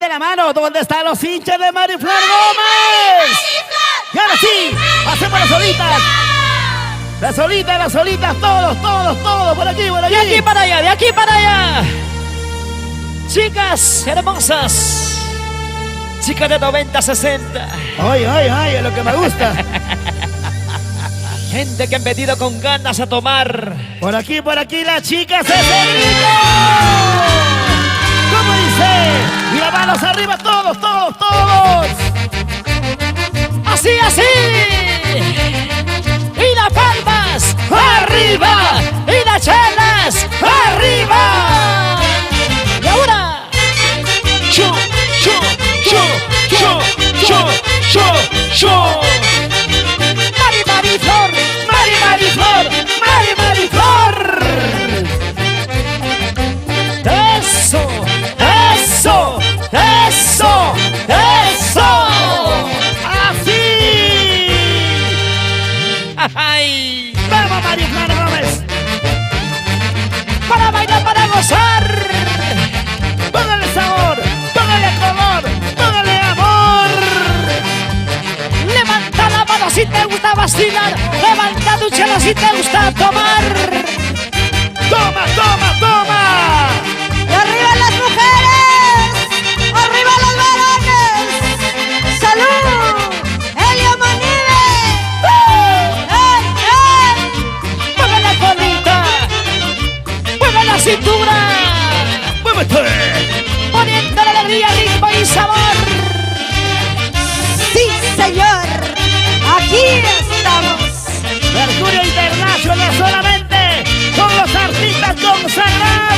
De la mano, ¿dónde están los hinchas de Mariflor Gómez? Y ahora sí, hacemos las solitas. Las solitas, todos, por aquí, por allí. De aquí para allá, de aquí para allá. Chicas hermosas. Chicas de 90, 60. Ay, es lo que me gusta. Gente que han venido con ganas a tomar. Por aquí, las chicas, ese grito. ¿Cómo dice? Y las manos arriba, todos. Así. Y las palmas arriba. Y las chelas arriba. Y ahora. Chu. Mariflor. Eso. Así. Ay. Vamos, Mariflor Gómez. Para bailar, para gozar. Póngale sabor, póngale color, póngale amor. Levanta la mano si te gusta vacilar. Levanta tu chela si te gusta tomar. Toma. ¡Y arriba las mujeres! ¡Arriba los varones! ¡Salud! ¡Helio Manive! ¡Ay! Mueve la colita. Mueve la cintura. ¡Muévete! Poniéndole alegría, ritmo y sabor. ¡Sí, señor! ¡Aquí estamos! Mercurio Internacional solamente con los artistas consagrados.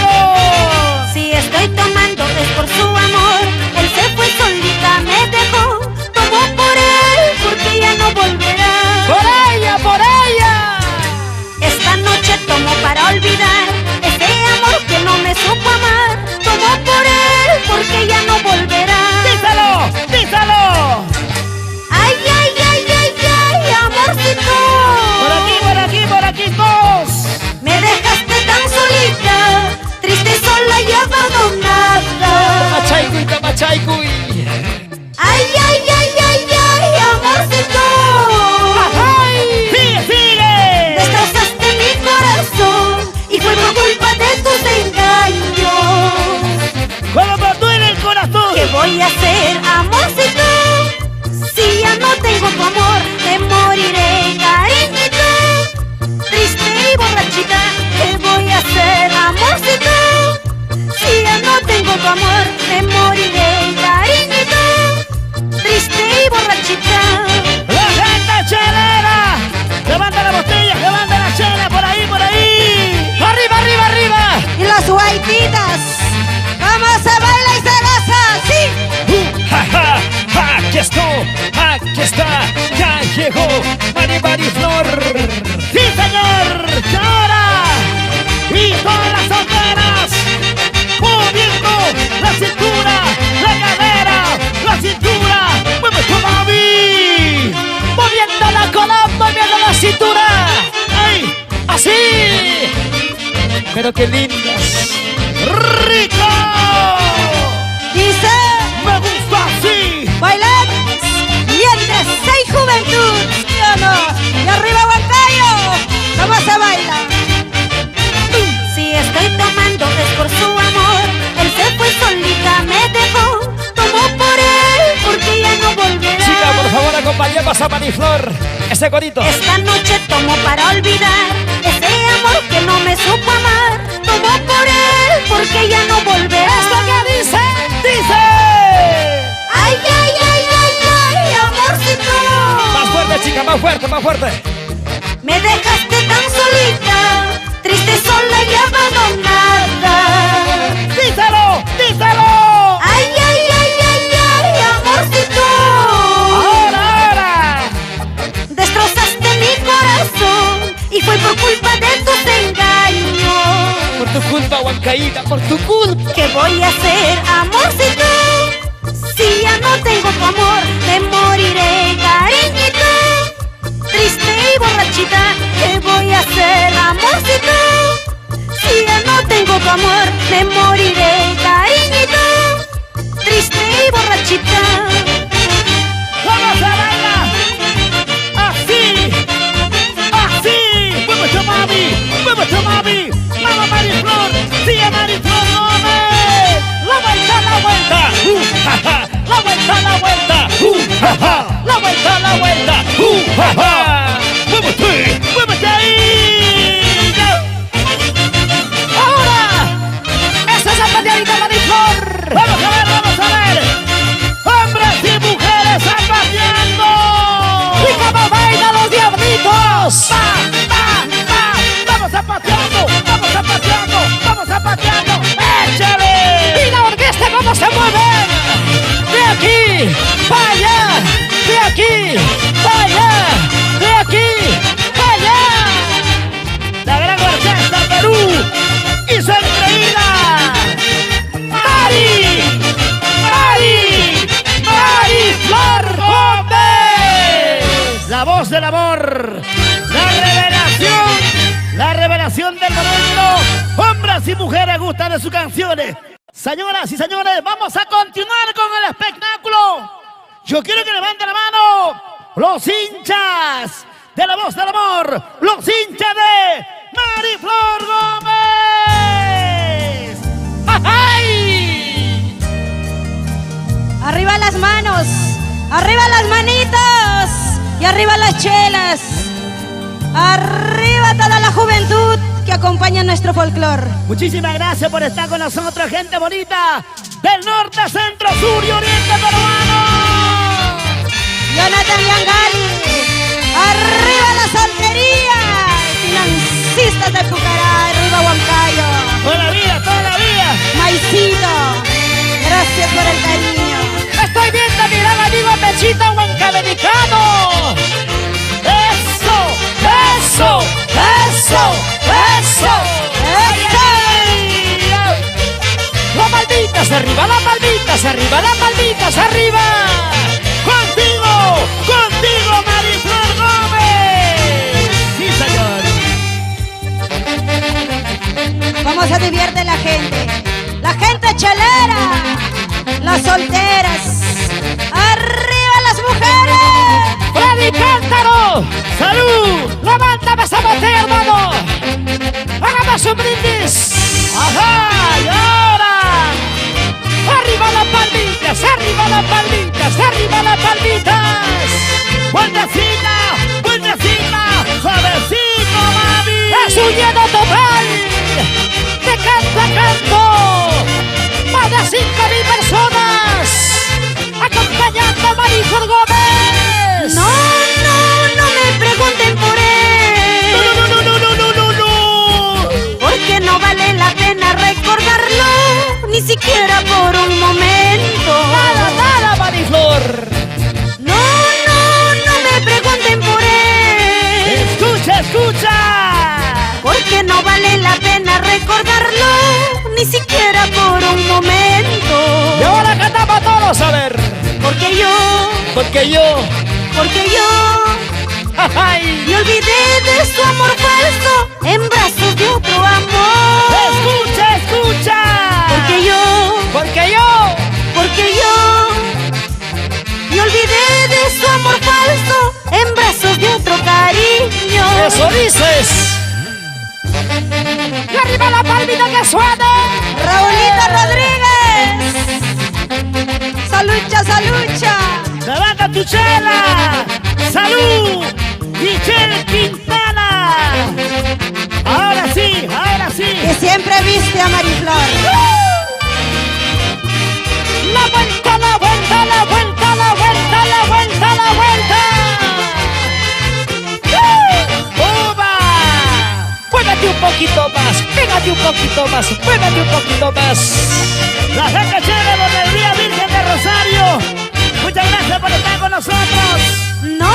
Si estoy tomando es por su amor. Él se fue solita, me dejó. Tomó por él, porque ya no volverá. Por ella. Esta noche tomo para olvidar ese amor que no me supo amar. Tomo por él, porque ya no volverá. ¡Díselo! Ay, amorcito. Por aquí, todos. Me dejaste tan solita, triste, sola y abandonada. Toma chaycuy. Ay, amorcito. ¡Sigue! Destrozaste mi corazón y fue por culpa de tus engaños. ¡Como me duele el corazón! ¿Qué voy a hacer, amorcito? Si ya no tengo tu amor, me moriré, cariñito. Triste y borrachita, ¿qué voy a hacer, amorcito? Si ya no tengo tu amor, me moriré, cariñito. Triste y borrachita. ¡La gente chelera! ¡Levanta la botella, levanta la chela! ¡Por ahí! Arriba. Y las guaititas, ¿cómo se baila y se goza? ¡Sí! Aquí está, ya llegó Mariflor. ¡Sí, señor! ¡Y ahora! Y todas las solteras moviendo la cintura, la cadera, la cintura. ¡Muévete, mami! Moviendo la cola, moviendo la cintura. ¡Ay! Así. Pero qué lindas. ¡Rico! Dice, ¡Me gusta así! bailar, mientras hay juventud, ¿sí o no? Y arriba Huancayo, ¿cómo se baila? Si estoy tomando es por su amor. Él se fue solita, me dejó. Tomó por él, porque ya no volverá. Chica, por favor, acompañemos a Mariflor. Ese corito. Esta noche tomo para olvidar ese amor que no me supo amar. Tomó por él, porque ya no volverá. ¿Esto qué dice? Ay, amorcito. Más fuerte, chica, más fuerte. Me dejaste tan solita, triste, sola y abandonada. ¡Díselo! Ay, amorcito. ¡Ahora! Destrozaste mi corazón y fue por culpa de tus engaños. Por tu culpa, Huancaína, por tu culpa. ¿Qué voy a hacer, amorcito? Si ya no tengo tu amor, me moriré, cariñito. Triste y borrachita, ¿qué voy a hacer, amorcito? Si ya no tengo tu amor, me moriré, cariñito. Triste borrachita. ¿Cómo se baila? Así, así. Muévete, mami, muévete, mami. Vamos, Mariflor, sigue Mariflor Gómez. La vuelta, la vuelta. Ja, ja. La vuelta, la vuelta. Ja, ja. La vuelta, la vuelta. Ja, ja. Muévete, muévete ahí. Ahora, esa es la pateadita Mariflor. Vamos a ver, vamos a ver. Hombres y mujeres zapateando. ¿Y cómo bailan los diablitos? Vamos zapateando, vamos zapateando, vamos zapateando. ¡Échale! ¿Y la orquesta cómo se mueve? De aquí, para allá. De aquí, para allá. De aquí, para allá. La gran orquesta Perú y su engreída. Mariflor Gómez. La voz del amor. La revelación del momento. Hombres y mujeres gustan de sus canciones. Señoras y señores, vamos a continuar con el espectáculo. Yo quiero que levanten la mano los hinchas de la voz del amor, los hinchas de Mariflor Gómez. ¡Ay! Arriba las manos, arriba las manitos y arriba las chelas. Arriba toda la juventud que acompaña nuestro folclor. Muchísimas gracias por estar con nosotros, gente bonita del norte, centro, sur y oriente peruano. Jonathan Yangali, arriba la soltería. Financistas de Pucará, arriba Huancayo. Toda la vida, toda la vida. Maicito, gracias por el cariño. Estoy viendo a mi gran amigo Pechito Huancamericano. ¡Eso! ¡Eso! ¡Eso! ¡Eso! Las palmitas arriba, las palmitas arriba, las palmitas arriba. ¡Contigo! ¡Contigo, Mariflor Gómez! ¡Sí, señor! ¿Cómo se divierte la gente? La gente chelera, las solteras. ¡Arriba las mujeres! ¡Freddy Cántaro! ¡Salud! ¡Levántame esa botella, hermano! ¡Hagamos un brindis! ¡Ajá! ¡Y ahora! ¡Arriba las palmitas! ¡Arriba las palmitas! ¡Arriba las palmitas! ¡Vueltecita! ¡Vueltecita! ¡Suavecito, mami! ¡Es un lleno total! ¡De canto a canto! ¡Más de 5.000 personas! ¡Acompañando a Mariflor Gómez! No, no, no me pregunten por él. ¡No! Porque no vale la pena recordarlo, ni siquiera por un momento. ¡Nada, nada, Mariflor! No, no, no me pregunten por él. ¡Escucha, escucha! Porque no vale la pena recordarlo, ni siquiera por un momento. Y ahora cantamos todos, a ver. Porque yo, Porque yo... ¡Ay! me olvidé de su amor falso en brazos de otro amor. ¡Escucha, escucha! Porque yo, me olvidé de su amor falso en brazos de otro cariño. ¡Eso dices! ¡Y arriba la palmita que suene! Raulito Rodríguez, salucha, salucha. ¡Levanta tu chela! ¡Salud! ¡Michelle Quintana! ¡Ahora sí! ¡Ahora sí! Que siempre viste a Mariflor. ¡La vuelta, la vuelta, la vuelta, la vuelta, la vuelta, la vuelta! ¡Oba! ¡Muévete un poquito más! ¡Pégate un poquito más! ¡Muévete un poquito más! La gente chévere por el Día Virgen de Rosario. Muchas gracias por estar con nosotros. No,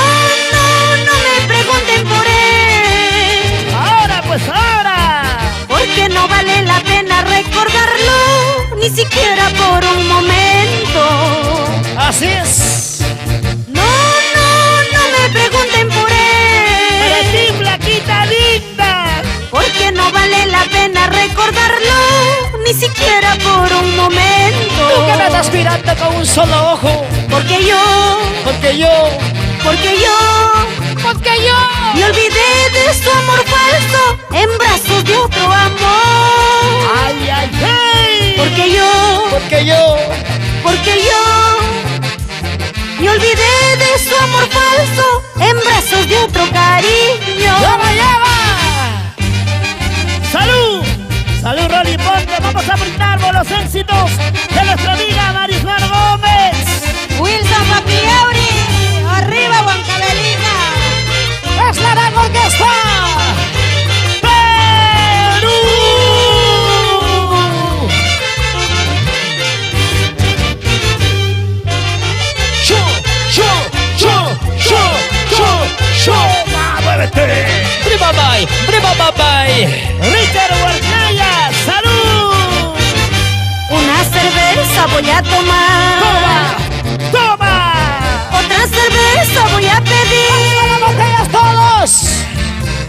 no, no me pregunten por él. Ahora, pues ahora. Porque no vale la pena recordarlo, ni siquiera por un momento. Así es. No, no, no me pregunten por Para él. ti, flaquita linda. Porque no vale la pena recordarlo, ni siquiera por un momento. Tú que me estás mirando con un solo ojo. Porque yo me olvidé de su amor falso en brazos de otro amor. Ay, ay, ay. Porque yo me olvidé de su amor falso en brazos de otro cariño. ¡Lleva, lleva! ¡Salud! ¡Salud, Rolly Ponte! Vamos a brindar por los éxitos de nuestra amiga Mariflor Gómez. Wilson Papiauri, arriba Huancavelica. ¡Es la gran orquesta! ¡Perú! ¡Muévete! ¡Prima bye! Richard Huarcaya, ¡salud! Una cerveza voy a tomar. ¡Toma! Otra cerveza voy a pedir. ¡Botellas todos!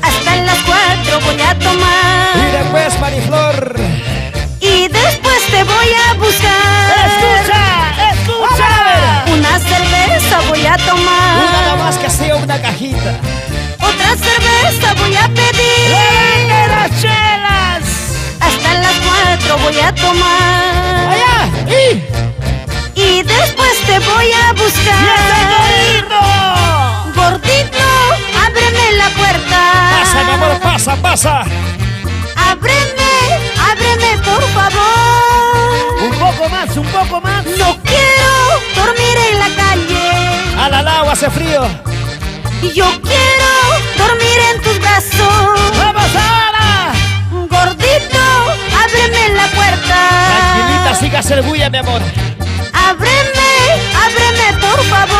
Hasta las 4 voy a tomar. Y después, Mariflor. Y después te voy a buscar. ¡Escucha! Una cerveza voy a tomar. Una nomás que sea una cajita. Otra cerveza voy a pedir. ¡Levante las chelas! Hasta las 4 voy a tomar. ¡Allá! Y después te voy a buscar. ¡Y ese gordito! Gordito, ábreme la puerta. Pasa, mi amor, pasa. Ábreme por favor. Un poco más. No quiero dormir en la calle. Al agua hace frío. Yo quiero dormir en tus brazos. ¡Vamos ahora! Gordito, ábreme la puerta. Tranquilita, sigas el bulla, mi amor. Ábreme por favor.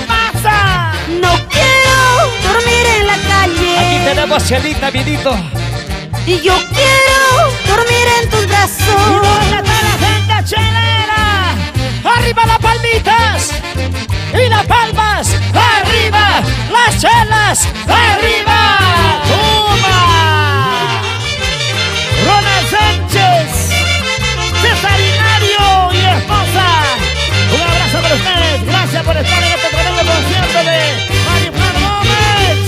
¡Pasa! No quiero dormir en la calle. Aquí tenemos chelita, vidito. Y yo quiero dormir en tus ¡Y brazos. dónde está la gente chelera! ¡Arriba las palmitas! ¡Y las palmas! ¡Arriba! ¡Las chelas! ¡Arriba! ¡Toma! Ronald Sánchez, César Inario y esposa. Un abrazo para ustedes. Gracias por estar en este tremendo concierto de Mariflor Gómez.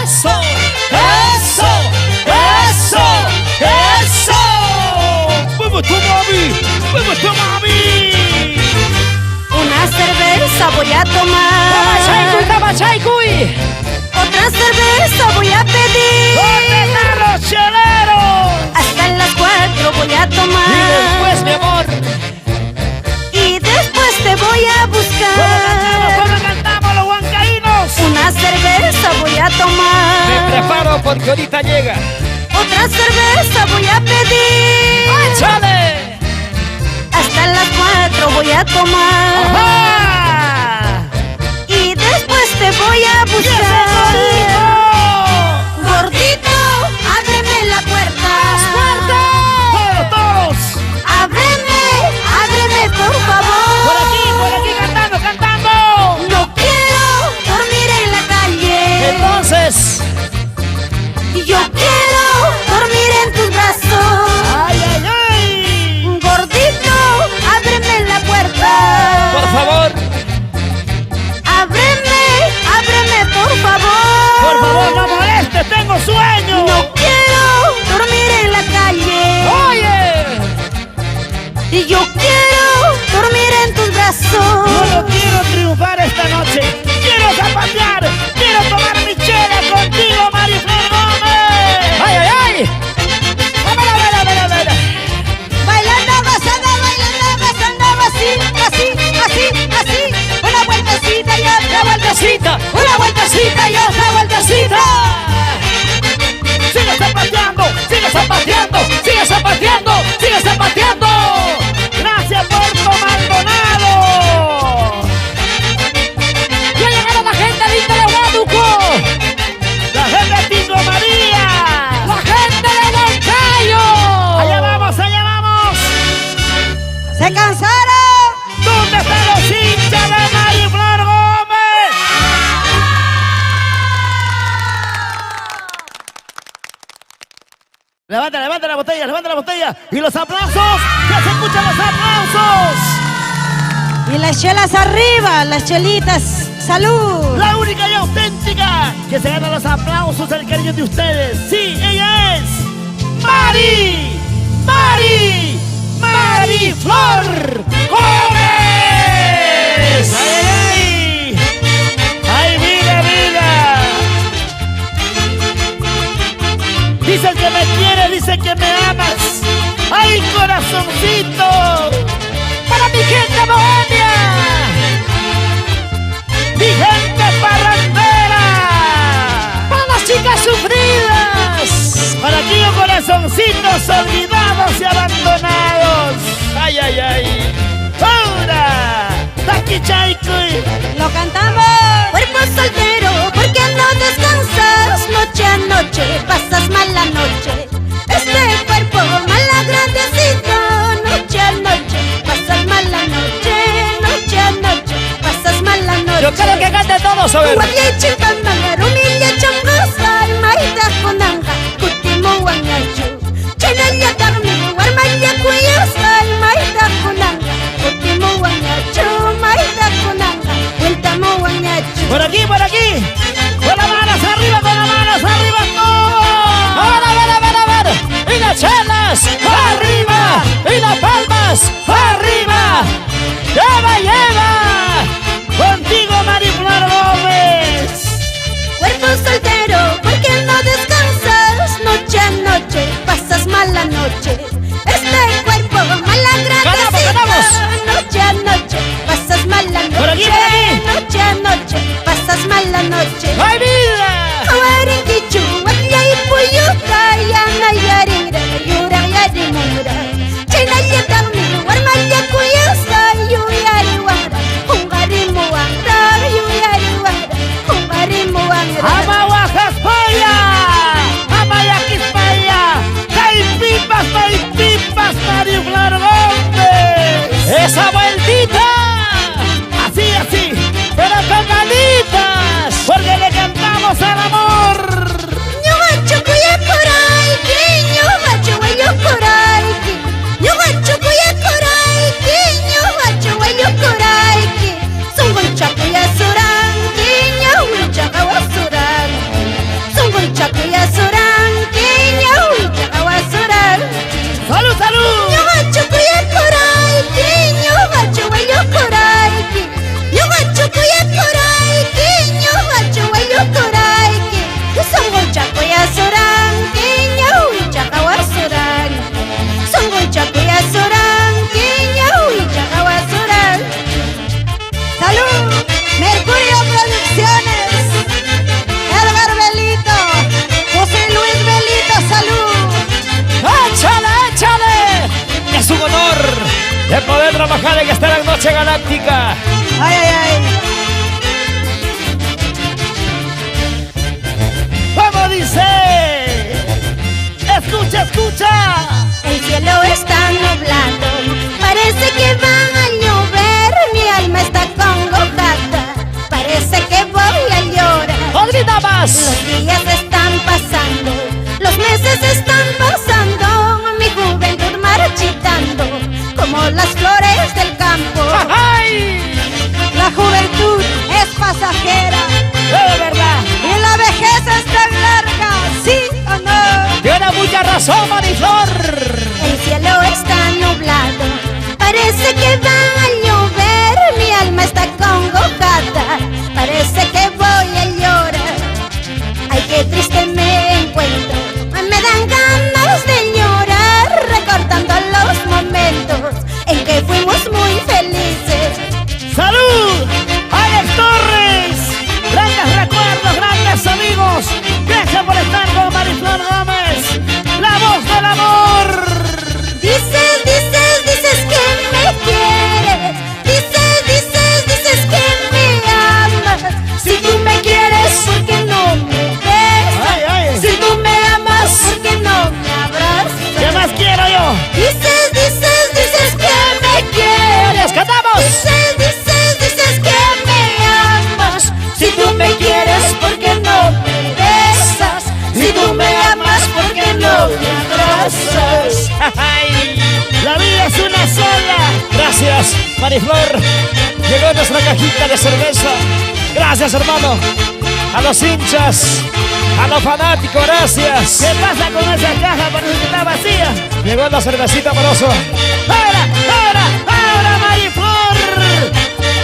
¡Eso! ¡Mueve tu mami! Una cerveza voy a tomar. ¡Tama chaycuy! Otra cerveza voy a pedir. ¿Dónde están los cheleros? Hasta las 4 voy a tomar. Y después, mi amor. Y después te voy a buscar. ¿Cómo cantamos los huancaínos? Una cerveza voy a Me tomar. preparo porque ahorita llega. Otra cerveza voy a pedir. ¡Échale! Hasta las 4 voy a tomar. ¡Ajá! Y después te voy a buscar. Gordito, ábreme la puerta. ¡Todos! Ábreme por favor. Por aquí, cantando! No quiero dormir en la calle. Entonces, Yo quiero dormir en tus brazos. ¡Ay, ay, ay! Gordito, ábreme la puerta. por favor. Ábreme por favor. Por favor, no molestes, tengo sueño. No quiero dormir en la calle. ¡Oye! Y yo quiero dormir en tus brazos. Solo quiero triunfar esta noche. Quiero zapatear. Quiero tomar mi chela contigo, Mariflor Gómez. ¡Ay, ay, ay! ¡Vámonos, vámonos! Bailando, gozando, así. Una vueltecita y otra vueltecita. ¡Una vueltecita y otra vueltecita! Sigue zapateando. Gracias por tu Maldonado. ¡Ya llegaron la gente linda de Huánuco! La gente de Tingo María. ¡La gente de Huancayo! Allá vamos. ¿Se cansaron? ¿Dónde están los hinchas de Mariflor Gómez? Levanta levanta la botella, levanta la botella. Y los aplausos, que se escuchan los aplausos. Y las chelas arriba, las chelitas, salud. La única y auténtica que se gana los aplausos del cariño de ustedes. Sí, ella es Mari Flor Gómez. ¡Ay, ay! ¡Vida! Dicen que me quieres, dicen que me amas. ¡Ay, corazoncito! Para mi gente bohemia, ¡Mi gente parrandera! para las chicas sufridas, Para aquellos corazoncitos olvidados y abandonados. ¡Ay, ay, ay! ¡Ahora! ¡Taki Chaiku! Lo cantamos. Cuerpo soltero, ¿por qué no descansas? Noche a noche, pasas mala noche. Este cuerpo mala grandecito. Noche a noche, pasas mala noche. Noche a noche, pasas mala noche. yo quiero que cante todos, a ver. Wabye chimpamanga, rumilla chongosa, maita kunanga, kutimo wanyachu. Chenaya tarmi, warmaya kuyasa, maita kunanga, kutimo wanyachu, maita kunanga, ultamo wanyachu. Por aquí, por aquí. Con las manos arriba, con las manos arriba, todo. A ver. Y las chelas arriba, y las palmas arriba. Lleva. Contigo, Mari Flor Gómez. Cuerpo soltero, ¿por qué no descansas? Noche a noche, pasas mala noche. Este cuerpo mala grandecito. ¡Ganamos! Noche a noche, pasas mala noche. Por aquí, por aquí. Noche a noche, pasas mala noche. ¡Ay, vida! Awarinkichu, wakyay puyuka, yana yaringra, yura yarimura. China yatarmi, warmaya kuyasa, yuyari wangra, hungari muangra, yuyari wangra, hungari muangra. Amahuajaspaya, Amayaquispaya, Taipipas, Mari Flor Gómez. ¡Esa vueltita! Así, ¡Pero con ganitas! porque le cantamos al amor. Ñugachu kuya koraiki, ñugachu wayo koraiki. Ñugachu kuya koraiki, ñugachu wayo koraiki. Sunguncha kuya suranki, ñawicha kawa suranki. Sunguncha kuya suranki, ñawicha kawa suranki. ¡Salud, salud! Ñugachu kuya koraiki, ñugachu wayo koraiki. Ñugachu kuya koraiki, ñugachu wayo koraiki. Sunguncha kuya suranki, ñawicha kawa suranki. Sunguncha kuya suranki, ñawicha kawa suranki. ¡Salud! Mercurio Producciones. Edgar Belito. José Luis Belito, salud. ¡Échale! Es un honor de poder trabajar en esta gran noche galáctica. Ay. ¿Cómo dice? Escucha. El cielo está nublado, parece que va a llover. Mi alma está congojada, parece que voy a llorar. ¡Olvida más! Los días están pasando, los meses están pasando. Mi juventud marchitando, como las flores del campo. ¡Ay! La juventud es pasajera De verdad. y la vejez es tan larga, ¿sí o no? Tiene mucha razón, Mariflor. El cielo está nublado, parece que va a llover. Mi alma está congojada, parece que voy a llorar. Ay, qué triste me encuentro, me dan ganas de llorar, recordando los momentos en que fuimos muy felices. ¡Salud! ¡Alex Torres! Grandes recuerdos, grandes amigos. Gracias por estar con Mari Flor Gómez, la voz del amor. Dices que me quieres. sola. Gracias, Mariflor. Llegó nuestra cajita de cerveza. Gracias, hermano. A los hinchas, a los fanáticos, gracias. ¿Qué pasa con esa caja? Parece que está vacía. Llegó la cervecita, Moroso. Ahora, Mariflor.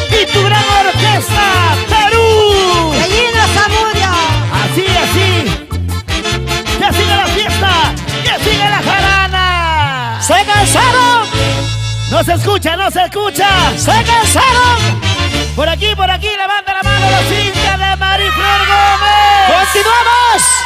Y tu gran orquesta, Perú. Gallina Zamudio. Así. Que siga la fiesta. Que siga la jarana. ¡Se cansaron! No se escucha. ¡Se cansaron! Por aquí, levanta la mano los hinchas de Mariflor Gómez. ¡Continuamos!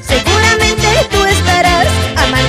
Seguramente tú estarás amando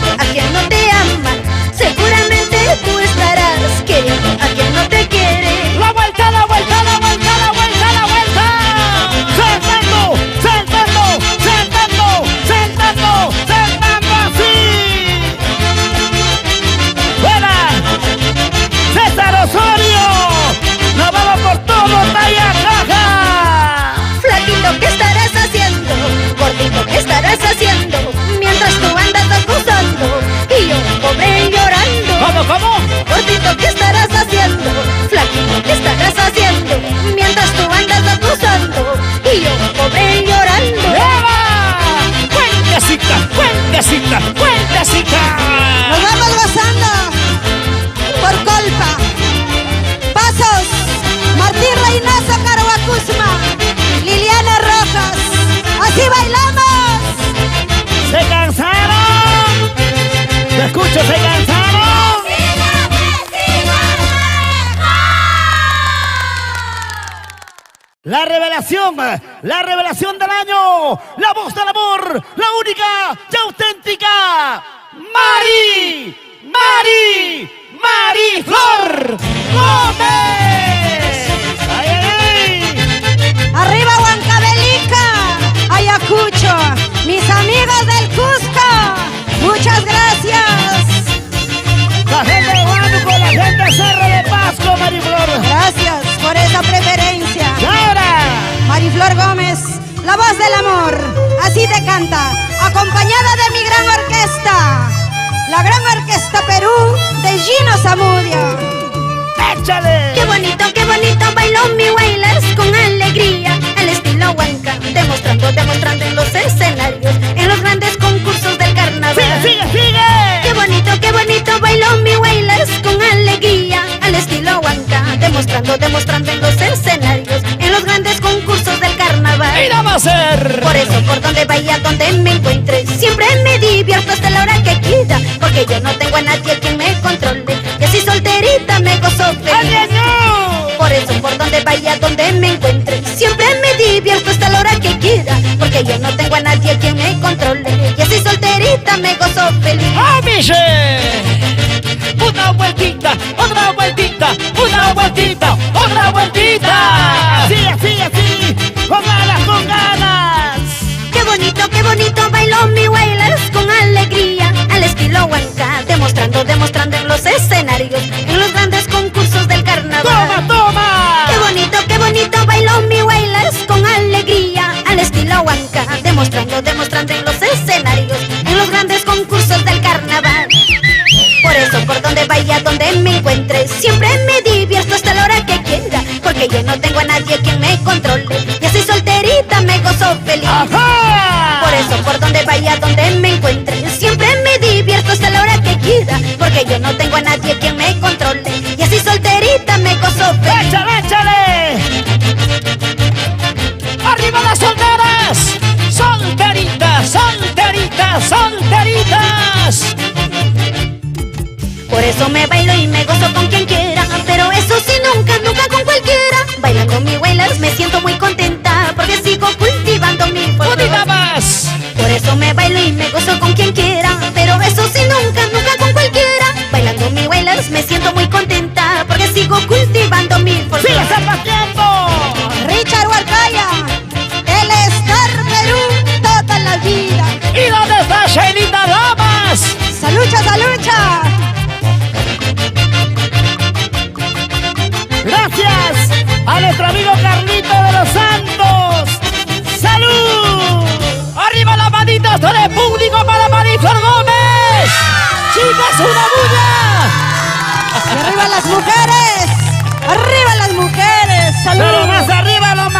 vueltecita, vueltecita. Nos vamos gozando por Colpa. Pasos, Martín Reynoso, Carhuacusma, Liliana Rojas. Así bailamos. ¿Se cansaron? ¿Te escucho? ¿Se cansaron? La revelación del año, la voz del amor, la única y auténtica, Mariflor Gómez. ¡Ay, ay, ay! Arriba Huancavelica, Ayacucho, mis amigos del Cusco, muchas gracias. La gente de Huánuco, la gente de Cerro de Pasco, Mariflor. Gracias por esa preferencia. Y ahora, Mariflor Gómez, la voz del amor, así te canta, acompañada de mi gran orquesta, la Gran Orquesta Perú de Gino Zamudio. échale. Qué bonito bailó mi Wailers con alegría, al estilo Huanca, demostrando en los escenarios, en los grandes concursos del carnaval. Sigue. Qué bonito bailó mi Wailers con alegría, al estilo Huanca, demostrando en los escenarios, en los grandes concursos del carnaval. Y la va a ser. Por eso, por donde vaya, donde me encuentre, siempre me divierto hasta la hora que quiera, porque yo no tengo a nadie quien me controle, y así solterita me gozo feliz. ¡Ay, no! Por eso, por donde vaya, donde me encuentre, siempre me divierto hasta la hora que quiera, porque yo no tengo a nadie quien me controle, y así solterita me gozo feliz. ¡Ah, Miche! Una vueltita, otra vueltita, una vueltita, otra vueltita. Así, con ganas. Qué bonito bailó mi Wailers con alegría, al estilo Huanca, demostrando en los escenarios, en los grandes concursos del carnaval. ¡Toma! Qué bonito bailó mi Wailers con alegría, al estilo Huanca, demostrando en los escenarios, en los grandes concursos del carnaval. Por eso, por donde vaya, donde me encuentre, siempre me divierto hasta la hora que quiera, porque yo no tengo a nadie quien me controle, y así solterita me gozo feliz. ¡Ajá! Por eso, por donde vaya, donde me encuentre, siempre me divierto hasta la hora que quiera, porque yo no tengo a nadie quien me controle, y así solterita me gozo feliz. ¡Échale! ¡Arriba las solteras! ¡Solteritas! Por eso me bailo y me gozo con quien quiera, pero eso sí nunca con cualquiera. Bailando mi Wailers me siento muy contenta, porque sigo cultivando mi folclore. ¡Unida más! Por eso me bailo y me gozo con quien quiera, pero eso sí nunca con cualquiera. Bailando mi Wailers me siento muy contenta, porque sigo cultivando mi ¡Sigue folclore. zapateando! Richard Huarcaya, el Star Perú toda la vida. ¿Y dónde está Shailita Lamas? ¡Salucha! Gracias a nuestro amigo Carlito de los Santos. ¡Salud! ¡Arriba las manitas todo el público para Mariflor Gómez! ¡Chicas, una bulla! Y arriba las mujeres, Pero salud. más arriba los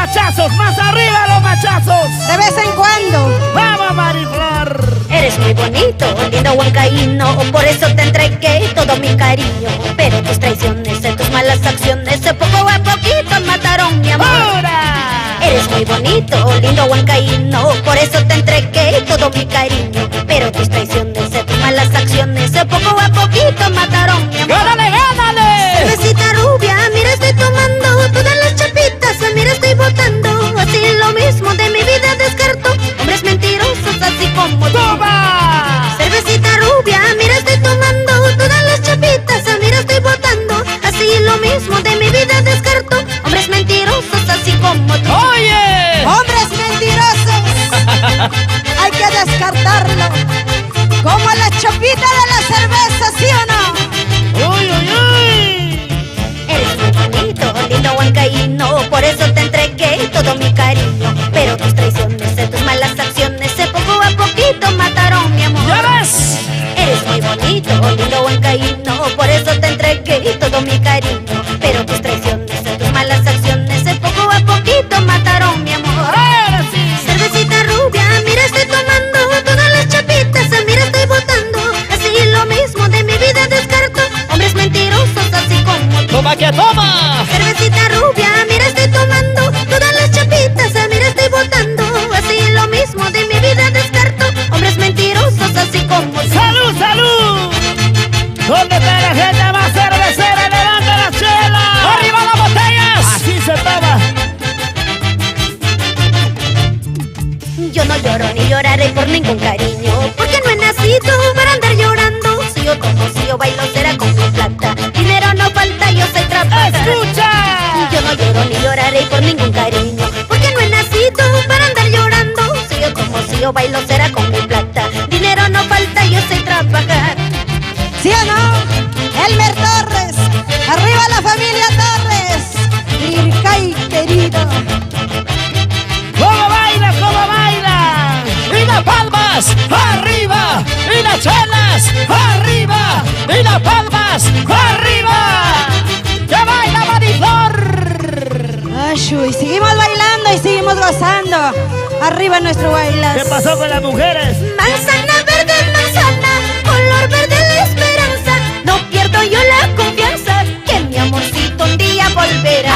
machazos. De vez en cuando. ¡Vamos, Mariflor! Eres muy bonito, lindo huancaíno, por eso te entregué todo mi cariño. Pero tus traiciones, tus malas acciones, poco a poquito mataron mi amor. ¡Ahora! Eres muy bonito, lindo huancaíno, por eso te entregué todo mi cariño. Pero tus traiciones, tus malas acciones, poco a poquito mataron mi amor. ¡Gánale! Cervecita rubia, mira estoy tomando, todas las chapitas, mira estoy botando. Así lo mismo de mi vida descarto, hombres mentirosos así como tú. ¡Toma! Cervecita rubia, mira estoy tomando, todas las chapitas, mira estoy botando. Así lo mismo de mi vida descarto, hombres mentirosos así como tú. ¡Oye! Hombres mentirosos, hay que descartarlo. Como la chapita de la cerveza, ¿sí o no? ¡Uy! Eres muy bonito, lindo huancaíno, por eso te entregué todo mi cariño. Pero tus traiciones, tus malas acciones, poco a poquito mataron mi amor. ¡Ya ves! Eres muy bonito, lindo huancaíno, por eso te entregué todo mi cariño. Pero tus traiciones, tus malas acciones, poco a poquito mataron mi amor. ¡Ahora sí! Cervecita rubia, mira estoy tomando, todas las chapitas, mira no lloro ni lloraré por ningún cariño, porque no he nacido para andar llorando. Si yo como si yo bailo será con mi plata. Dinero no falta, yo sé trabajar. ¿Sí o no? Elmer Torres, arriba la familia Torres, Lircay querido. ¿Cómo baila? ¿Cómo baila? Y las palmas arriba, y las chelas arriba, y las palmas arriba. ¡Ya baila Mariflor! Ashu, y seguimos bailando y seguimos gozando. Arriba nuestro bailas. ¿Qué pasó con las mujeres? Manzana verde, manzana, color verde la esperanza. No pierdo yo la confianza que mi amorcito un día volverá.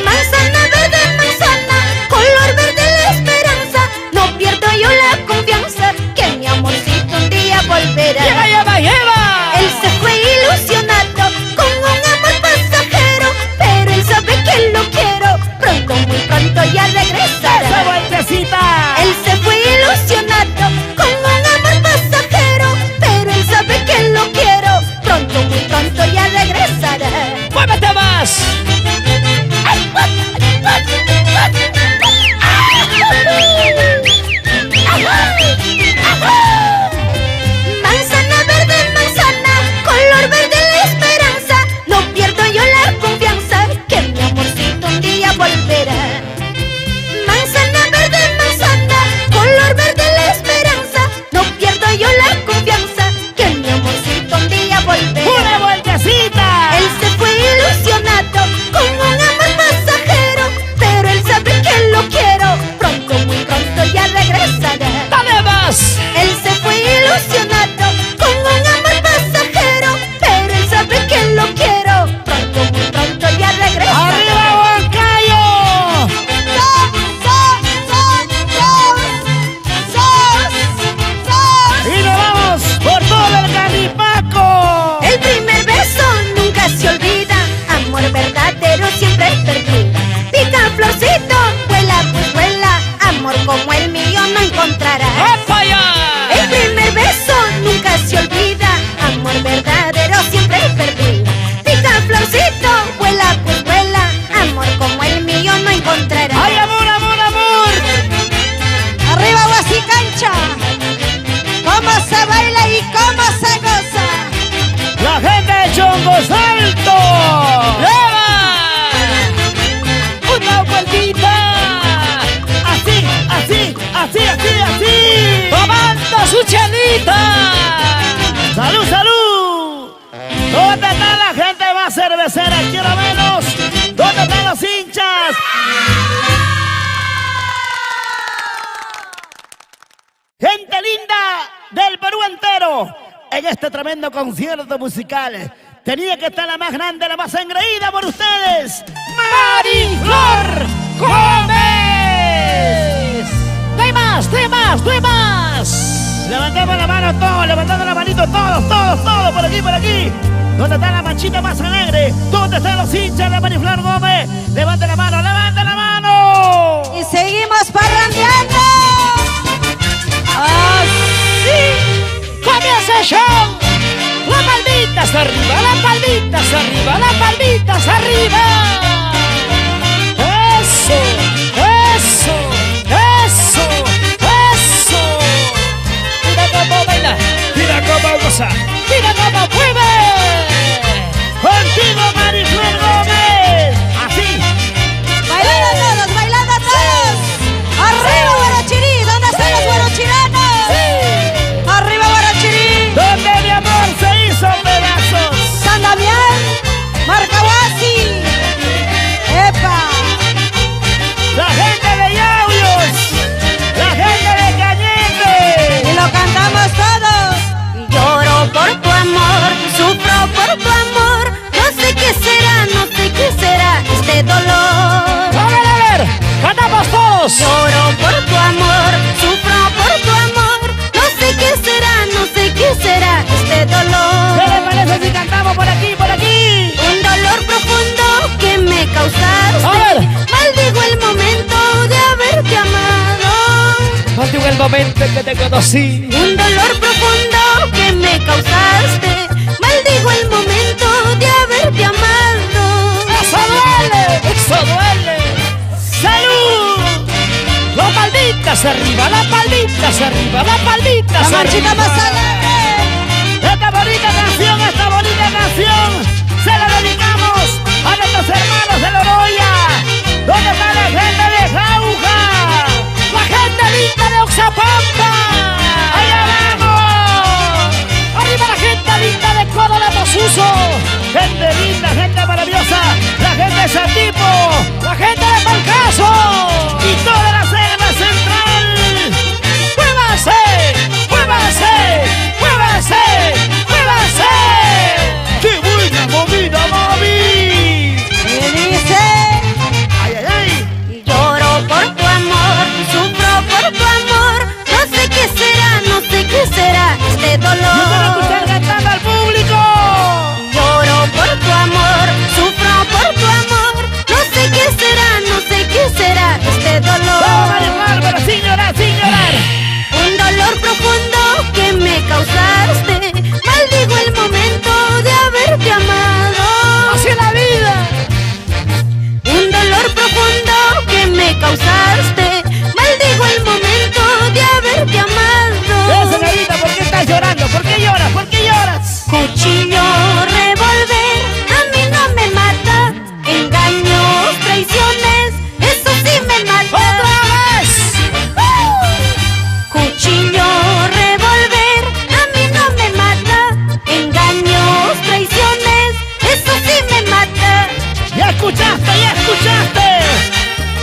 Manzana verde, manzana, color verde la esperanza. No pierdo yo la confianza que mi amorcito un día volverá. ¡Lleva, lleva, lleva! Él se fue ilusionado con un amor pasajero, pero él sabe que lo quiero. Pronto, muy pronto ya ¡Esa regresará. vueltecita! Él se fue ilusionado con un amor pasajero, pero él sabe que lo quiero. Pronto, muy pronto ya regresará. ¡Muévete más! Manzana verde, manzana, color verde la esperanza. No pierdo yo la confianza que mi amorcito un día volverá. Manzana verde, manzana, color verde la esperanza. No pierdo yo la confianza que mi amorcito un día volverá. ¡Una vueltecita! Él se fue ilusionado con un amor pasajero, pero él sabe que lo quiero. Pronto, muy pronto ya regresará. ¡Dale más! Él se fue ilusionado con un amor pasajero, pero él sabe que lo quiero. Pronto, muy pronto ya regresará. ¡Arriba, Huancayo! ¡Y nos vamos por todo el Calipaco! El primer beso nunca se olvida, amor verdadero siempre perdura. Pica florcito, vuela pues vuela, amor como el mío no encontrarás. ¡Epa ya! El primer beso nunca se olvida, amor verdadero siempre perdura. Pica florcito, vuela pues vuela, amor como el mío no encontrarás. ¡Ay, amor, amor, amor! Arriba Huasicancha. Cómo se baila y cómo se goza. ¡La gente de Chongo Salto! ¡Lleva! ¡Una vueltita! ¡Así, así, así, así, así! ¡Tomando su chelita! ¡Salud, salud! ¿Dónde está la gente más cervecera? Quiero verlos. ¿Dónde están los hinchas? Gente linda del Perú entero, en este tremendo concierto musical. Tenía que estar la más grande, la más engreída por ustedes. ¡Mariflor Gómez! ¡No hay más, no hay más, no hay más! Levantamos la mano todos, levantando la manito todos, todos, todos, por aquí, por aquí. ¿Dónde está la manchita más alegre? ¿Dónde están los hinchas de Mariflor Gómez? ¡Levante la mano, levante la mano! Y seguimos parrandeando. ¡Así! ¡Comienza el show! ¡Las palmitas arriba, las palmitas arriba, las palmitas arriba! ¡Eso! ¡Eso! ¡Eso! ¡Eso! ¡Mira cómo baila! ¡Mira cómo goza! ¡Mira cómo mueve! ¡Contigo, Mariflor Gómez! ¡Así! Bailando todos. Arriba Guarachirí, ¿dónde están los guarachiranos? Arriba Guarachirí. ¿Dónde mi amor se hizo pedazos? San Damián, Marcahuasi. ¡Epa! La gente de Yauyos, la gente de Cañete. Y lo cantamos todos. Lloro por tu amor, sufro por tu amor. No sé qué será, no sé qué será este dolor. A ver, cantamos todos. Lloro por tu amor, sufro por tu amor. No sé qué será, no sé qué será este ¿Qué dolor. le parece si cantamos por aquí, por aquí? Un dolor profundo que me causaste. A ver. Maldigo el momento de haberte amado. Maldigo el momento en que te conocí. Un dolor profundo que me causaste. Maldigo el momento de haberte amado. ¡Eso duele! marchita más alegre. Esta bonita canción, se la dedicamos a nuestros hermanos de Loroya. ¿Dónde está la gente de Jauja? La gente linda de Oxapampa. ¡Allá vamos! Arriba la gente linda de Coro de Mosuso. Gente linda, gente maravillosa, la gente de Satipo, La gente de Palcaso. y toda la selva central. ¡Muévanse! ¡Muévanse! ¡Muévanse! ¡Muévanse! ¡Qué buena movida, mami! Y dice, ¡Ay, ay, ay! Lloro por tu amor, sufro por tu amor. No sé qué será este Yo quiero escuchar dolor. cantando al público. Lloro por tu amor, sufro por tu amor. No sé qué será este Vamos a dolor. animar, pero sin llorar, sin llorar. Un dolor profundo que me causaste. Maldigo el momento de haberte amado. Así es la vida. Un dolor profundo que me causaste. Maldigo el momento de haberte amado. Esa Gavita, ¿por qué estás llorando? ¿Por qué lloras? ¿Por qué lloras? Cuchillo, revólver, a mí no me mata. Engaños, traiciones, eso sí me mata. ¡Otra vez! Cuchillo, revólver, a mí no me mata. Engaños, traiciones, eso sí me mata. ¡Ya escuchaste, ya escuchaste!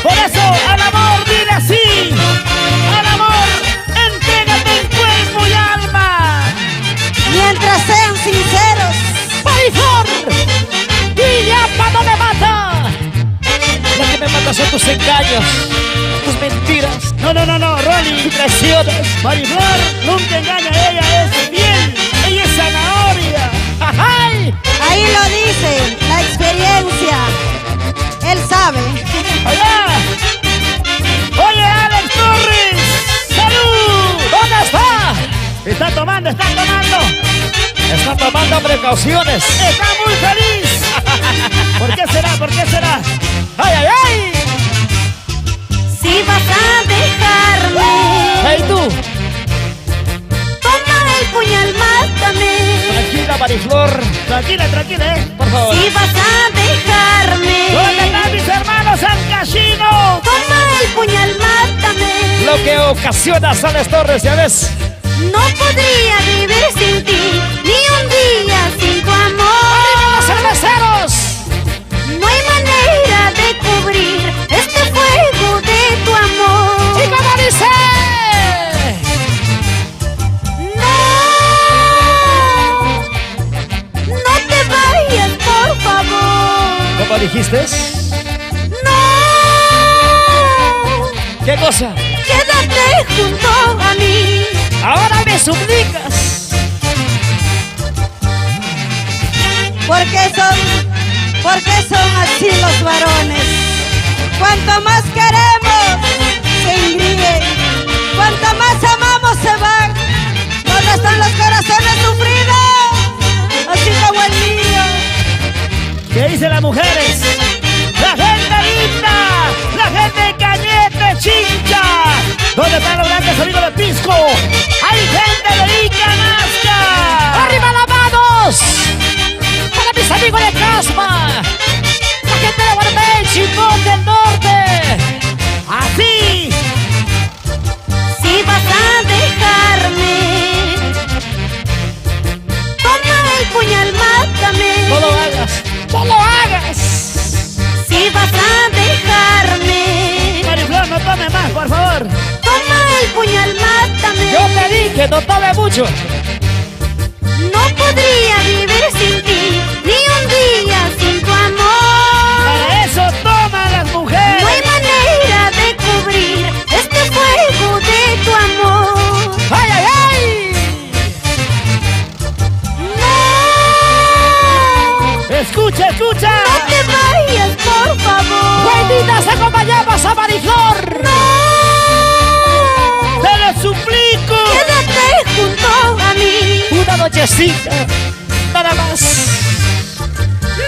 Por eso, al amor, dile así. Al amor, entrégate en cuerpo y alma. mientras sean sinceros. ¡Mariflor! ¡Villapa no me mata! Lo que me mata son tus engaños, tus mentiras, No, Rolly. tus traiciones. Mariflor nunca engaña, ella es fiel. Ella es zanahoria. ¡Ajay! Ahí lo dice, la experiencia. Él sabe. ¡Allá! ¡Oye, Alex Torres! ¡Salud! ¿Dónde está? Está tomando, está tomando. Está tomando precauciones. Está muy feliz. ¿Por qué será? ¿Por qué será? ¡Ay, ay, ay! Si vas a dejarme, ¡Hey tú! toma el puñal, mátame. Tranquila, Mariflor. Tranquila, tranquila, Por favor. Si vas a dejarme, ¿Dónde están mis hermanos Sancashino? toma el puñal, mátame. Lo que ocasiona Sales Torres, ¿ya ves? No podría vivir sin ti, ni un día sin tu ¡Arriba amor. los cerveceros! No hay manera de cubrir este fuego de tu amor. ¡Y como dice! No, no te vayas, por favor. ¿Cómo dijiste? No, ¿Qué cosa? quédate junto a mí. Ahora me suplicas. Porque son así los varones. Cuanto más queremos, se engríen. Cuanto más amamos, se van. ¿Dónde están los corazones sufridos? Así como el mío. ¿Qué dicen las mujeres? ¡La gente linda! ¡La gente de Cañete, Chincha! ¿Dónde están los grandes amigos de Pisco? ¡Hay gente de Ica Nazca! ¡Arriba las manos! Para mis amigos de Casma. La gente de Guarmey, Chingón del Norte. ¡Así! Si vas a dejarme, toma el puñal, mátame. No lo hagas. No lo hagas. Si vas a dejarme, Mariflor, no tome más, por favor. toma el puñal, mátame. Yo te dije, no tome mucho. No podría vivir sin ti, ni un día sin tu amor. Para eso toman las mujeres. No hay manera de cubrir este fuego de tu amor. ¡Ay, ay, ay! No, Escucha, escucha. no te vayas, por favor. ¡Benditas acompañamos a Mariflor! No, ¡Te lo suplico! quédate junto a mí. Una nochecita, nada más.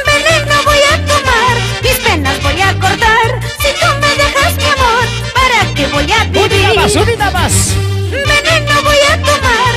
Veneno voy a tomar, mis penas voy a cortar. Si tú me dejas, mi amor, ¿para qué voy a Unida vivir? más, unida más. Veneno voy a tomar,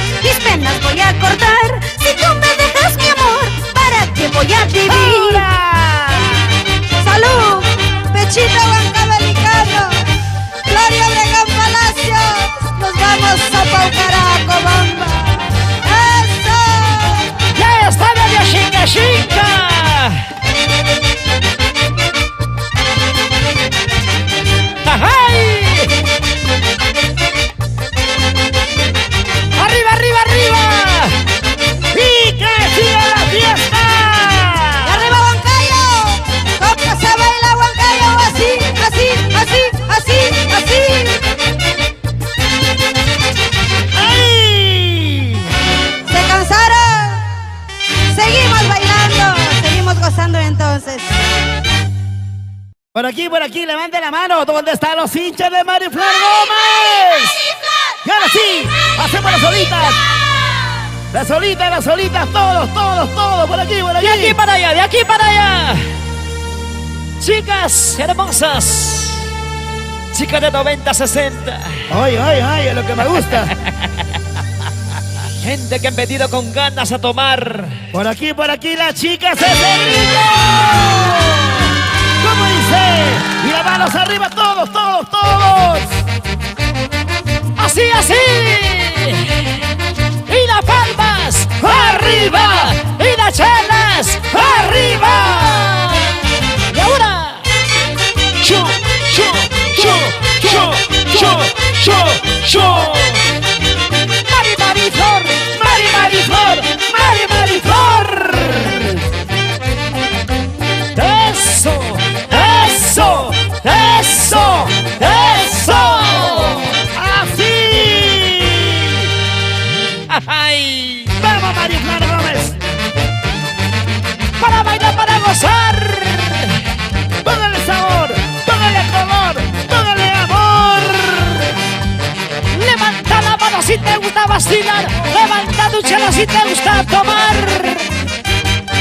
pasando entonces. Por aquí, levante la mano. ¿Dónde están los hinchas de Mariflor Gómez? Y ahora sí, hacemos las solitas. Las solitas, todos, por aquí. De aquí para allá, de aquí para allá. Chicas hermosas. Chicas de 90, 60. Ay, es lo que me gusta. Gente que han venido con ganas a tomar. Por aquí, las chicas se ríen. ¿Cómo dice? Y las manos arriba, todos. Así. Y las palmas arriba. Y las chelas arriba. Y ahora. Cho. Mariflor. Eso. ¡Así! Ay. ¡Vamos, Mariflor Gómez! Para bailar, para gozar. ¡Póngale sabor! ¡Póngale color! ¡Póngale amor! Levanta la mano si te gusta vacilar. Levanta tu chela si te gusta tomar.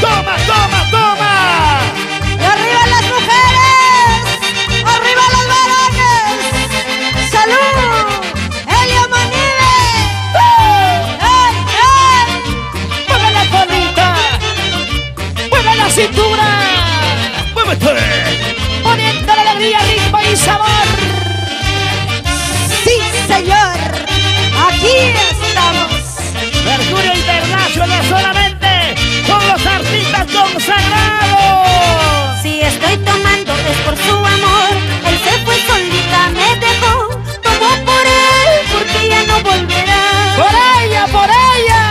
¡Toma! ¡Y arriba las mujeres! ¡Arriba los varones! ¡Salud! ¡Helio Manive! ¡Ey! Mueve la colita. Mueve la cintura. ¡Muévete! Poniendo la alegría, ritmo y sabor. ¡Sí, señor! ¡Aquí estamos! Mercurio Internacional solamente con los artistas consagrados. Si estoy tomando es por su amor. Él se fue solita, me dejó. Tomó por él porque ya no volverá. Por ella.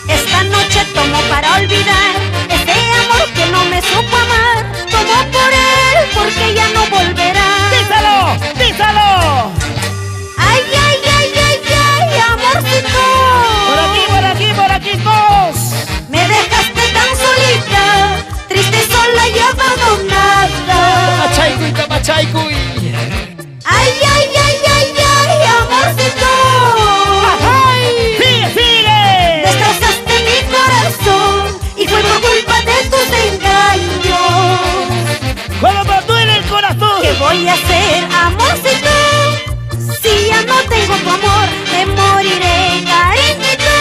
Esta noche tomo para olvidar ese amor que no me supo amar. Tomó por él porque ya no volverá. ¡Díselo! Ay, amorcito. Por aquí todos. Me dejaste tan solita, triste, sola y abandonada. Machaycuy. Ay, amorcito. ¡Sigue! Destrozaste mi corazón y fue por culpa de tus engaños. ¡Como me duele el corazón! ¿Qué voy a hacer, amorcito? Si ya no tengo tu amor, me moriré, cariñito.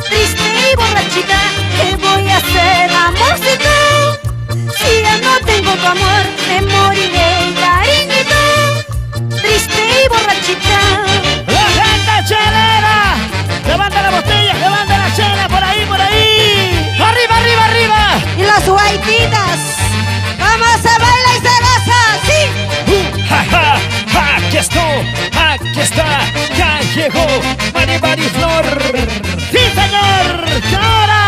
Triste y borrachita, ¿qué voy a hacer, amorcito? Si ya no tengo tu amor, me moriré, cariñito. Triste y borrachita. ¡La gente chelera! ¡Levanta la botella, levanta la chela! ¡Por ahí! Arriba. ¡Y las guaititas! ¡Vamos, se baila y se goza! ¡Sí! Aquí está, ya llegó Mariflor. ¡Sí, señor! ¡Y ahora!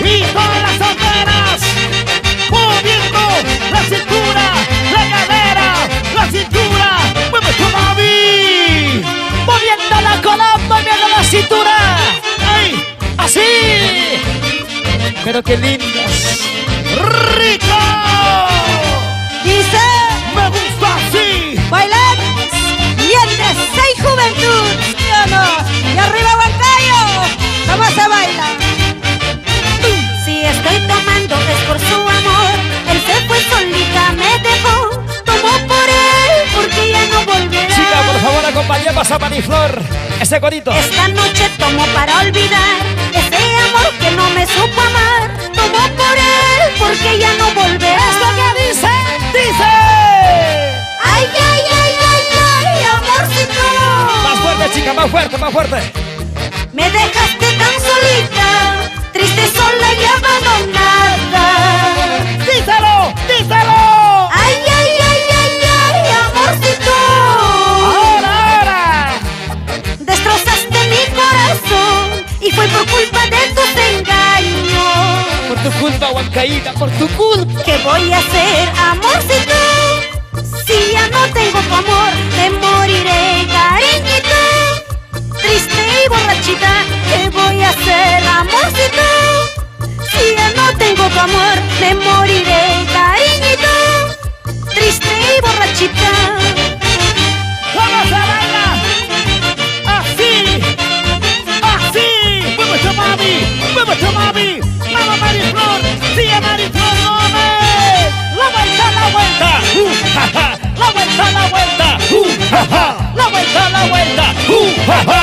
¡Y todas las solteras! ¡Moviendo la cintura, la cadera, la cintura! ¡Mueve tu mami! Moviendo la cola, moviendo la cintura. ¡Ay! Así. Pero qué lindas. ¡Rico! Dice, ¡Me gusta así! bailemos mientras hay juventud, ¿sí o no? Y arriba Huancayo, ¿cómo se baila? Si estoy tomando es por su amor. Él se fue solita, me dejó. Tomó por él porque ya no volverá. Chica, por favor, acompañemos a Mariflor. Ese corito. Esta noche tomo para olvidar ese amor que no me supo amar. Tomó por él porque ya no volverá. ¿Esto qué dice? Ay, amorcito. Más fuerte, chica, más fuerte. Me dejaste tan solita, triste, sola y abandonada. ¡Díselo! Ay, amorcito. ¡Ahora! Destrozaste mi corazón y fue por culpa de tus engaños. Por tu culpa, Huancaína, por tu culpa. ¿Qué voy a hacer, amorcito? Si ya no tengo tu amor, me moriré, cariñito. Triste y borrachita, ¿qué voy a hacer, amorcito? Si ya no tengo tu amor, mami. Vamos, Mariflor. Sigue Mariflor Gómez. La vuelta, la vuelta. Ja, ja. La vuelta, la vuelta. Ja, ja. La vuelta, la vuelta. Ja, ja.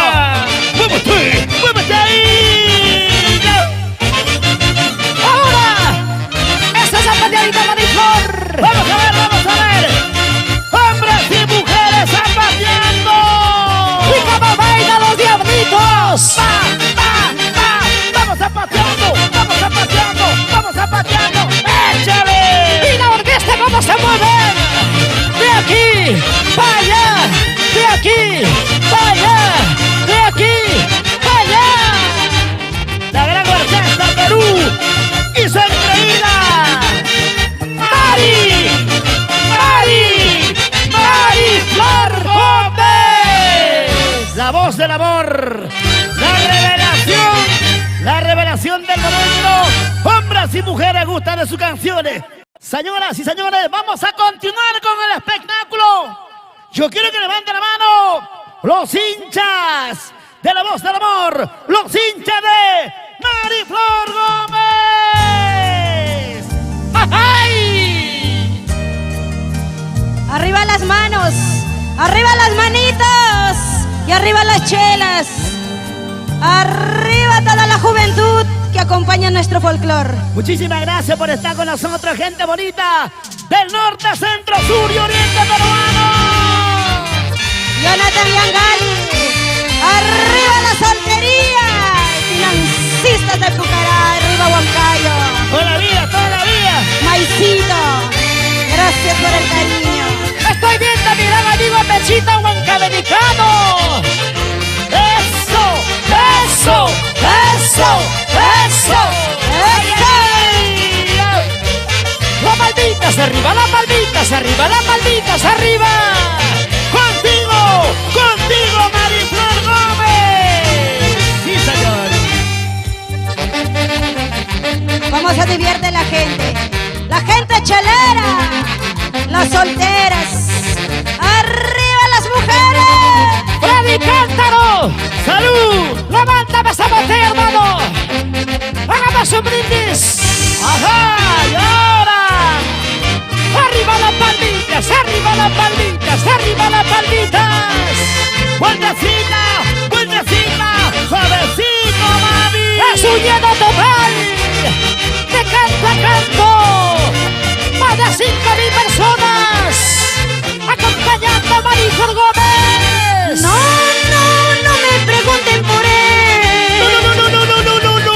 ¡Muévete! ¡Muévete ahí! ¡Ya! Ahora, esta es la pateadita Mariflor. ¡Vamos a ver, vamos a ver! ¡Hombres y mujeres zapateando! ¿Y cómo bailan los diablitos? ¡Va, va, va! ¡Vamos zapateando! ¡Vamos zapateando! ¡Vamos zapateando! ¡Échale! ¿Y la orquesta cómo se mueve? De aquí para allá, de aquí para allá, de aquí para allá. La gran orquesta Perú hizo increíble. Mariflor Gómez. La voz del amor. La revelación del momento. Hombres y mujeres gustan de sus canciones. Señoras y señores, vamos a continuar con el espectáculo. Yo quiero que levanten la mano los hinchas de la voz del amor, los hinchas de Mariflor Gómez. ¡Ay! Arriba las manos, arriba las manitos y arriba las chelas. Arriba toda la juventud que acompaña nuestro folclor. Muchísimas gracias por estar con nosotros, gente bonita del norte, centro, sur y oriente peruano. Jonathan Yangali, arriba la soltería. Financistas de Pucará, arriba Huancayo. Toda la vida. Maicito, gracias por el cariño. Estoy viendo a mi gran amigo Pechito Huancabenicano. ¡Eso! ¡Eso! ¡Eso! ¡Eso! Las palmitas arriba, las palmitas arriba, las palmitas arriba. ¡Contigo, Mariflor Gómez! ¡Sí, señor! Cómo se divierte la gente chelera, las solteras, arriba las mujeres. ¡Freddy Cántaro! ¡Salud! ¡Levántame esa botella, hermano! ¡Hagamos un brindis! ¡Ajá! ¡Y ahora! ¡Arriba las palmitas! ¡Arriba las palmitas! ¡Arriba las palmitas! ¡Vueltecita! ¡Jovencito, mami! ¡Es un lleno total! ¡De canto a canto! ¡Más de 5.000 personas! ¡Acompañando a Mariflor Gómez! No me pregunten por él. ¡No!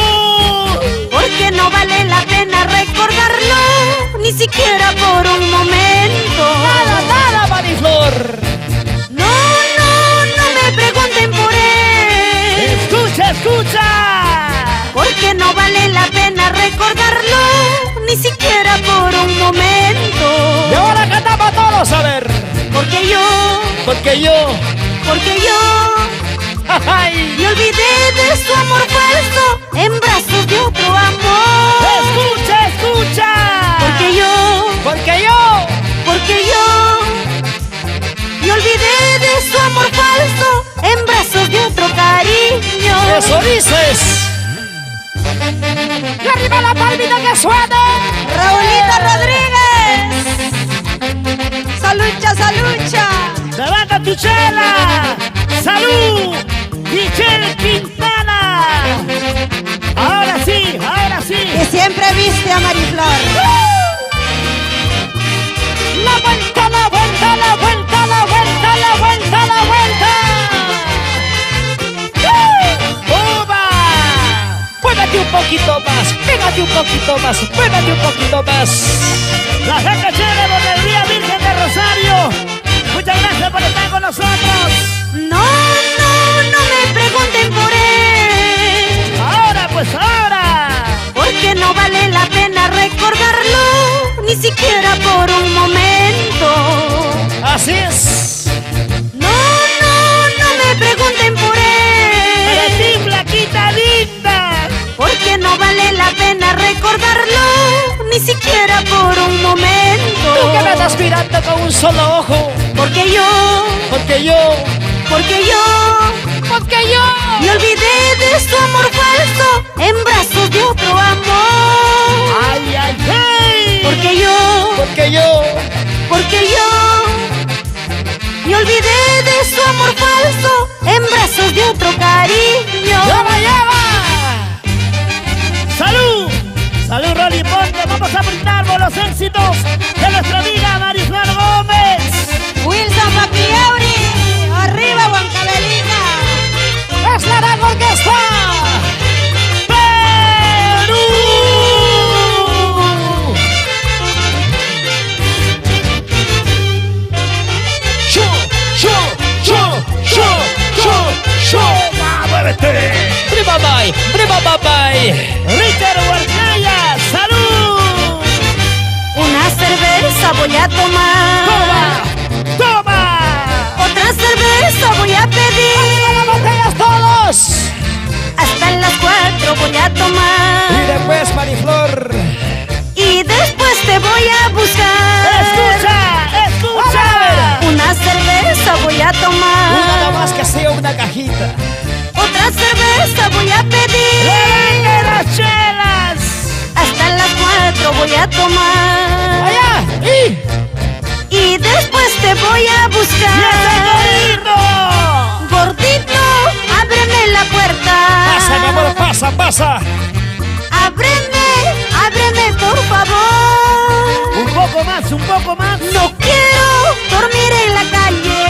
Porque no vale la pena recordarlo, ni siquiera por un momento. ¡Nada, Mariflor! No me pregunten por él. ¡Escucha! Porque no vale la pena recordarlo, ni siquiera por un Y momento. ahora cantamos todos, a ver. Porque yo ¡ay! me olvidé de su amor falso en brazos de otro amor. ¡Escucha! Porque yo me olvidé de su amor falso en brazos de otro cariño. ¡Eso dices! ¡Y arriba la palmita que suene! Raulito Rodríguez, salucha. ¡Levanta tu chela! ¡Salud! ¡Michelle Quintana! Ahora sí. Que siempre viste a Mariflor. ¡La vuelta, la vuelta, la vuelta, la vuelta, la vuelta, la vuelta! ¡Oba! Muévete un poquito más, pégate un poquito más, muévete un poquito más. La gente chévere por el Día Virgen de Rosario. Muchas gracias por estar con nosotros. No me pregunten por él. Ahora. Porque no vale la pena recordarlo, ni siquiera por un momento. Así es. No me pregunten por Para él. ti, flaquita linda. Porque no vale la pena recordarlo, ni siquiera por un momento. Tú que me estás mirando con un solo ojo. Porque yo me olvidé de su amor falso en brazos de otro ¡Prima papay! Richard Huarcaya, ¡salud! Una cerveza voy a tomar. ¡Toma! ¡Toma! Otra cerveza voy a pedir. ¡Las botellas todos! Hasta las 4 voy a tomar. Y después, Mariflor. Y después te voy a buscar. ¡Escucha! ¡Escucha! Una cerveza voy a tomar. Una nomás que sea una cajita. Otra cerveza voy a pedir. ¡Revenga las chelas! Hasta las 4 voy a tomar. ¡Allá! Y después te voy a ¡Y buscar. ese gordito! Gordito, ábreme la puerta. Pasa, mi amor, pasa, pasa. Ábreme, por favor. Un poco más, un poco más. No quiero dormir en la calle.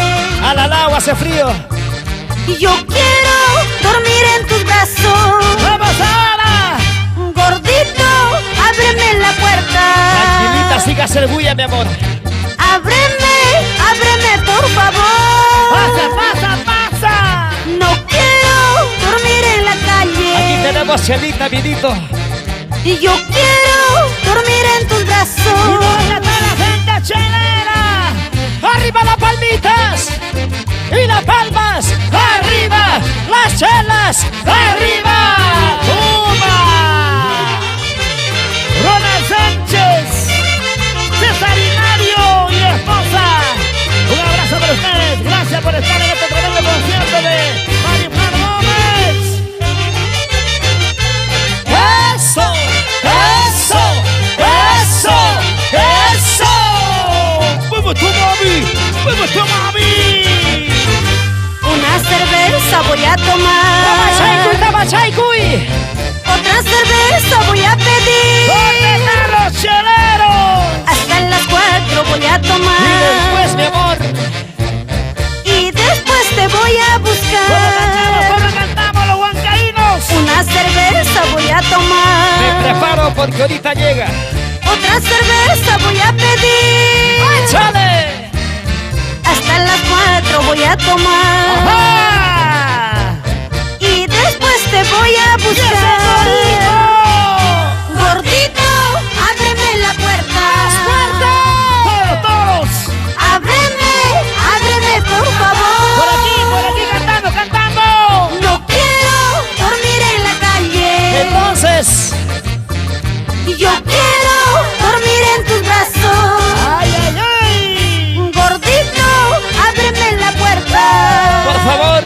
A la agua hace frío. Yo quiero dormir en tus brazos. ¡Vamos ahora! Gordito, ábreme la puerta. Tranquilita, sigas el bulla, mi amor. Ábreme, por favor. ¡Pasa, pasa, pasa! No quiero dormir en la Aquí calle. tenemos chelita, vinito. Y yo quiero dormir en tus ¡Y brazos. dónde está la gente chelera! ¡Arriba las palmitas! ¡Y las palmas! ¡Arriba! ¡Las chelas! ¡Arriba! ¡Toma! Ronald Sánchez, César Hilario y esposa. Un abrazo para ustedes. Gracias por estar en este tremendo concierto de Mariflor Gómez. ¡Eso! ¡Eso! ¡Eso! ¡Eso! ¡Vamos, tu mami! ¡Vamos, tu mami! Una cerveza voy a tomar. ¡Tabachaycuy! Otra cerveza voy a ¿Dónde pedir. están los cheleros? Hasta las 4 voy a Y tomar. después, mi amor, Y después te voy a buscar. ¿Cómo cantamos los huancaínos? Una cerveza voy a me tomar. preparo porque ahorita llega. Otra cerveza voy a pedir. ¡Échale! Hasta las 4 voy a tomar. ¡Ajá! Y después te voy a ¡Y ese buscar. gordito! Gordito, ábreme la puerta. ¡Todos, todos! Ábreme, por favor. Por aquí, cantando, cantando. No quiero dormir en la calle. Entonces, Yo quiero dormir en tus brazos. ¡Ay, ay, ay! Gordito, ábreme la puerta. por favor,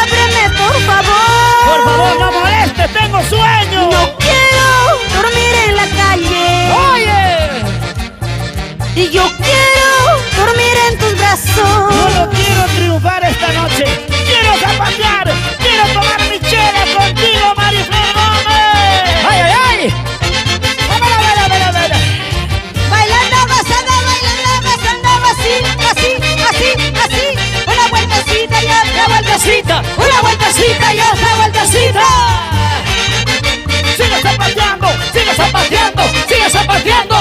Ábreme, por favor. Por favor, no molestes, tengo sueño. No quiero dormir en la calle. ¡oye! Y yo quiero dormir en tus brazos. Solo quiero triunfar esta noche. Quiero zapatear. Quiero tomar mi chela contigo, Mariflor Gómez. ¡Ay, ay, ay! Bailando, gozando, así. Una vueltecita y otra vueltecita. ¡Una vueltecita y otra vueltecita! Sigue zapateando, sigue zapateando, ¡Sigue zapateando!